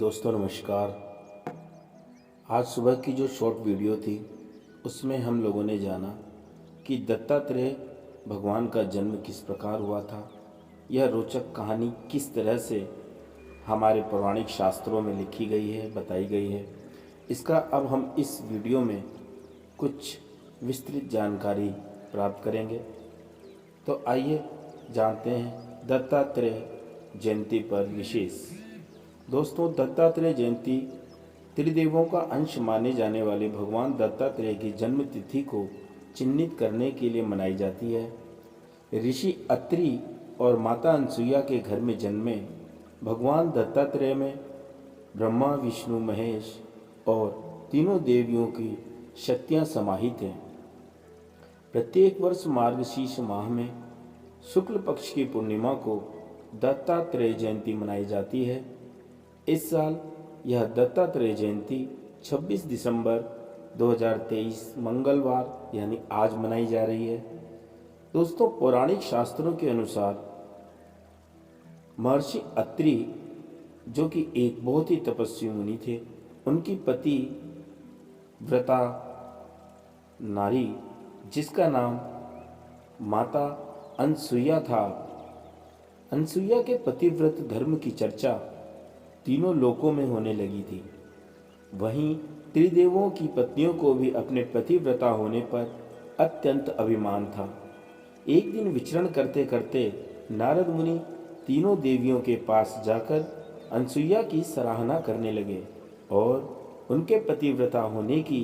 दोस्तों नमस्कार। आज सुबह की जो शॉर्ट वीडियो थी उसमें हम लोगों ने जाना कि दत्तात्रेय भगवान का जन्म किस प्रकार हुआ था। यह रोचक कहानी किस तरह से हमारे पौराणिक शास्त्रों में लिखी गई है, बताई गई है, इसका अब हम इस वीडियो में कुछ विस्तृत जानकारी प्राप्त करेंगे। तो आइए जानते हैं दत्तात्रेय जयंती पर विशेष। दोस्तों, दत्तात्रेय जयंती त्रिदेवों का अंश माने जाने वाले भगवान दत्तात्रेय की जन्म तिथि को चिन्हित करने के लिए मनाई जाती है। ऋषि अत्रि और माता अनसुईया के घर में जन्मे भगवान दत्तात्रेय में ब्रह्मा, विष्णु, महेश और तीनों देवियों की शक्तियां समाहित हैं। प्रत्येक वर्ष मार्गशीर्ष माह में शुक्ल पक्ष की पूर्णिमा को दत्तात्रेय जयंती मनाई जाती है। इस साल यह दत्तात्रेय जयंती 26 दिसंबर 2023 मंगलवार यानी आज मनाई जा रही है। दोस्तों, पौराणिक शास्त्रों के अनुसार महर्षि अत्रि, जो कि एक बहुत ही तपस्वी मुनि थे, उनकी पति व्रता नारी जिसका नाम माता अनसुईया था, अनसुईया के पतिव्रत धर्म की चर्चा तीनों लोकों में होने लगी थी। वहीं त्रिदेवों की पत्नियों को भी अपने पतिव्रता होने पर अत्यंत अभिमान था। एक दिन विचरण करते करते नारद मुनि तीनों देवियों के पास जाकर अनसुईया की सराहना करने लगे और उनके पतिव्रता होने की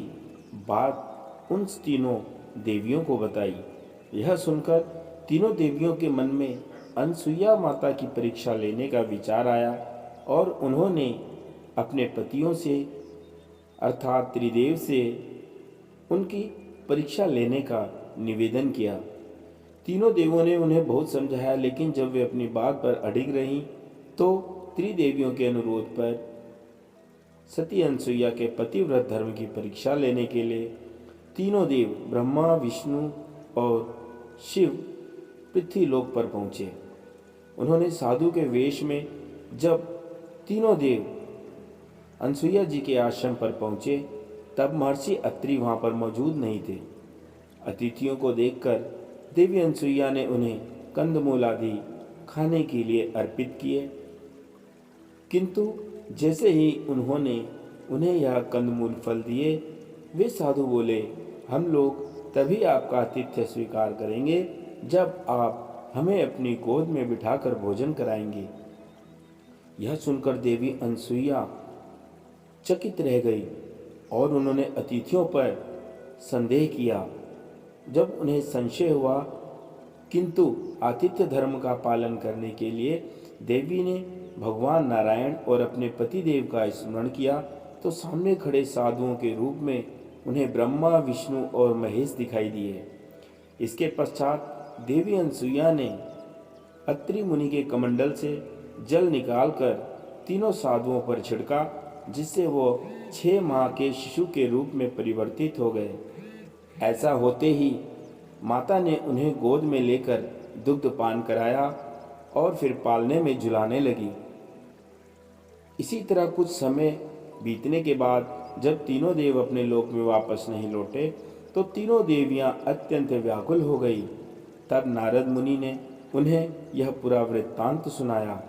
बात उन तीनों देवियों को बताई। यह सुनकर तीनों देवियों के मन में अनसुईया माता की परीक्षा लेने का विचार आया और उन्होंने अपने पतियों से अर्थात त्रिदेव से उनकी परीक्षा लेने का निवेदन किया। तीनों देवों ने उन्हें बहुत समझाया, लेकिन जब वे अपनी बात पर अडिग रहीं तो त्रिदेवियों के अनुरोध पर सती अनसुईया के पतिव्रत धर्म की परीक्षा लेने के लिए तीनों देव ब्रह्मा, विष्णु और शिव पृथ्वीलोक पर पहुँचे। उन्होंने साधु के वेश में जब तीनों देव अनसुईया जी के आश्रम पर पहुँचे तब महर्षि अत्रि वहाँ पर मौजूद नहीं थे। अतिथियों को देखकर देवी अनसुईया ने उन्हें कंदमूल आदि खाने के लिए अर्पित किए, किंतु जैसे ही उन्होंने उन्हें यह कंदमूल फल दिए, वे साधु बोले, हम लोग तभी आपका आतिथ्य स्वीकार करेंगे जब आप हमें अपनी गोद में बिठाकर भोजन कराएंगे। यह सुनकर देवी अनसुईया चकित रह गई और उन्होंने अतिथियों पर संदेह किया। जब उन्हें संशय हुआ, किंतु आतिथ्य धर्म का पालन करने के लिए देवी ने भगवान नारायण और अपने पतिदेव का स्मरण किया तो सामने खड़े साधुओं के रूप में उन्हें ब्रह्मा, विष्णु और महेश दिखाई दिए। इसके पश्चात देवी अनसुईया ने अत्रि मुनि के कमंडल से जल निकालकर तीनों साधुओं पर छिड़का, जिससे वो 6 माह के शिशु के रूप में परिवर्तित हो गए। ऐसा होते ही माता ने उन्हें गोद में लेकर दुग्ध पान कराया और फिर पालने में झुलाने लगी। इसी तरह कुछ समय बीतने के बाद जब तीनों देव अपने लोक में वापस नहीं लौटे तो तीनों देवियां अत्यंत व्याकुल हो गई। तब नारद मुनि ने उन्हें यह पूरा वृत्तांत सुनाया।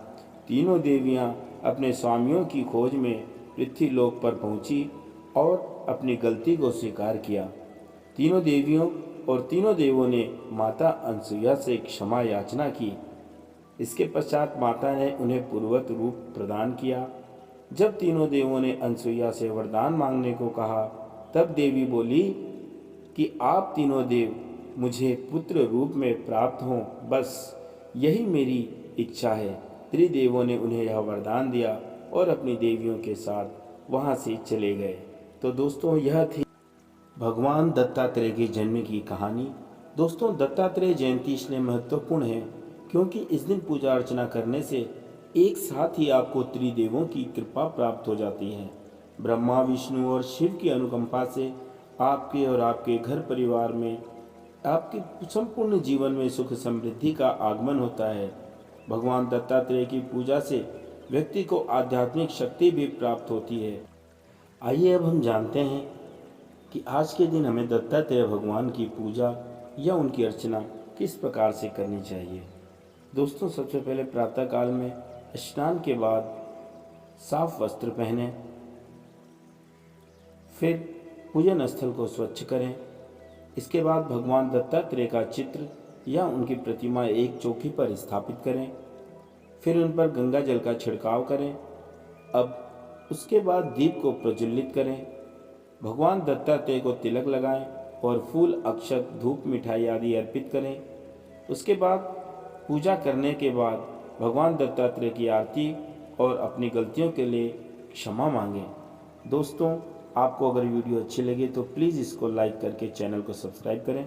तीनों देवियां अपने स्वामियों की खोज में पृथ्वीलोक पर पहुंची और अपनी गलती को स्वीकार किया। तीनों देवियों और तीनों देवों ने माता अनसुईया से क्षमा याचना की। इसके पश्चात माता ने उन्हें पूर्वत रूप प्रदान किया। जब तीनों देवों ने अनसुईया से वरदान मांगने को कहा तब देवी बोली कि आप तीनों देव मुझे पुत्र रूप में प्राप्त हों, बस यही मेरी इच्छा है। त्रिदेवों ने उन्हें यह वरदान दिया और अपनी देवियों के साथ वहाँ से चले गए। तो दोस्तों, यह थी भगवान दत्तात्रेय के जन्म की कहानी। दोस्तों, दत्तात्रेय जयंती इसलिए महत्वपूर्ण है क्योंकि इस दिन पूजा अर्चना करने से एक साथ ही आपको त्रिदेवों की कृपा प्राप्त हो जाती है। ब्रह्मा, विष्णु और शिव की अनुकंपा से आपके और आपके घर परिवार में आपके संपूर्ण जीवन में सुख समृद्धि का आगमन होता है। भगवान दत्तात्रेय की पूजा से व्यक्ति को आध्यात्मिक शक्ति भी प्राप्त होती है। आइए अब हम जानते हैं कि आज के दिन हमें दत्तात्रेय भगवान की पूजा या उनकी अर्चना किस प्रकार से करनी चाहिए। दोस्तों, सबसे पहले प्रातःकाल में स्नान के बाद साफ वस्त्र पहनें, फिर पूजन स्थल को स्वच्छ करें। इसके बाद भगवान दत्तात्रेय का चित्र या उनकी प्रतिमा एक चौकी पर स्थापित करें, फिर उन पर गंगा जल का छिड़काव करें। अब उसके बाद दीप को प्रज्वलित करें, भगवान दत्तात्रेय को तिलक लगाएं और फूल, अक्षत, धूप, मिठाई आदि अर्पित करें। उसके बाद पूजा करने के बाद भगवान दत्तात्रेय की आरती और अपनी गलतियों के लिए क्षमा मांगें। दोस्तों, आपको अगर वीडियो अच्छी लगे तो प्लीज़ इसको लाइक करके चैनल को सब्सक्राइब करें।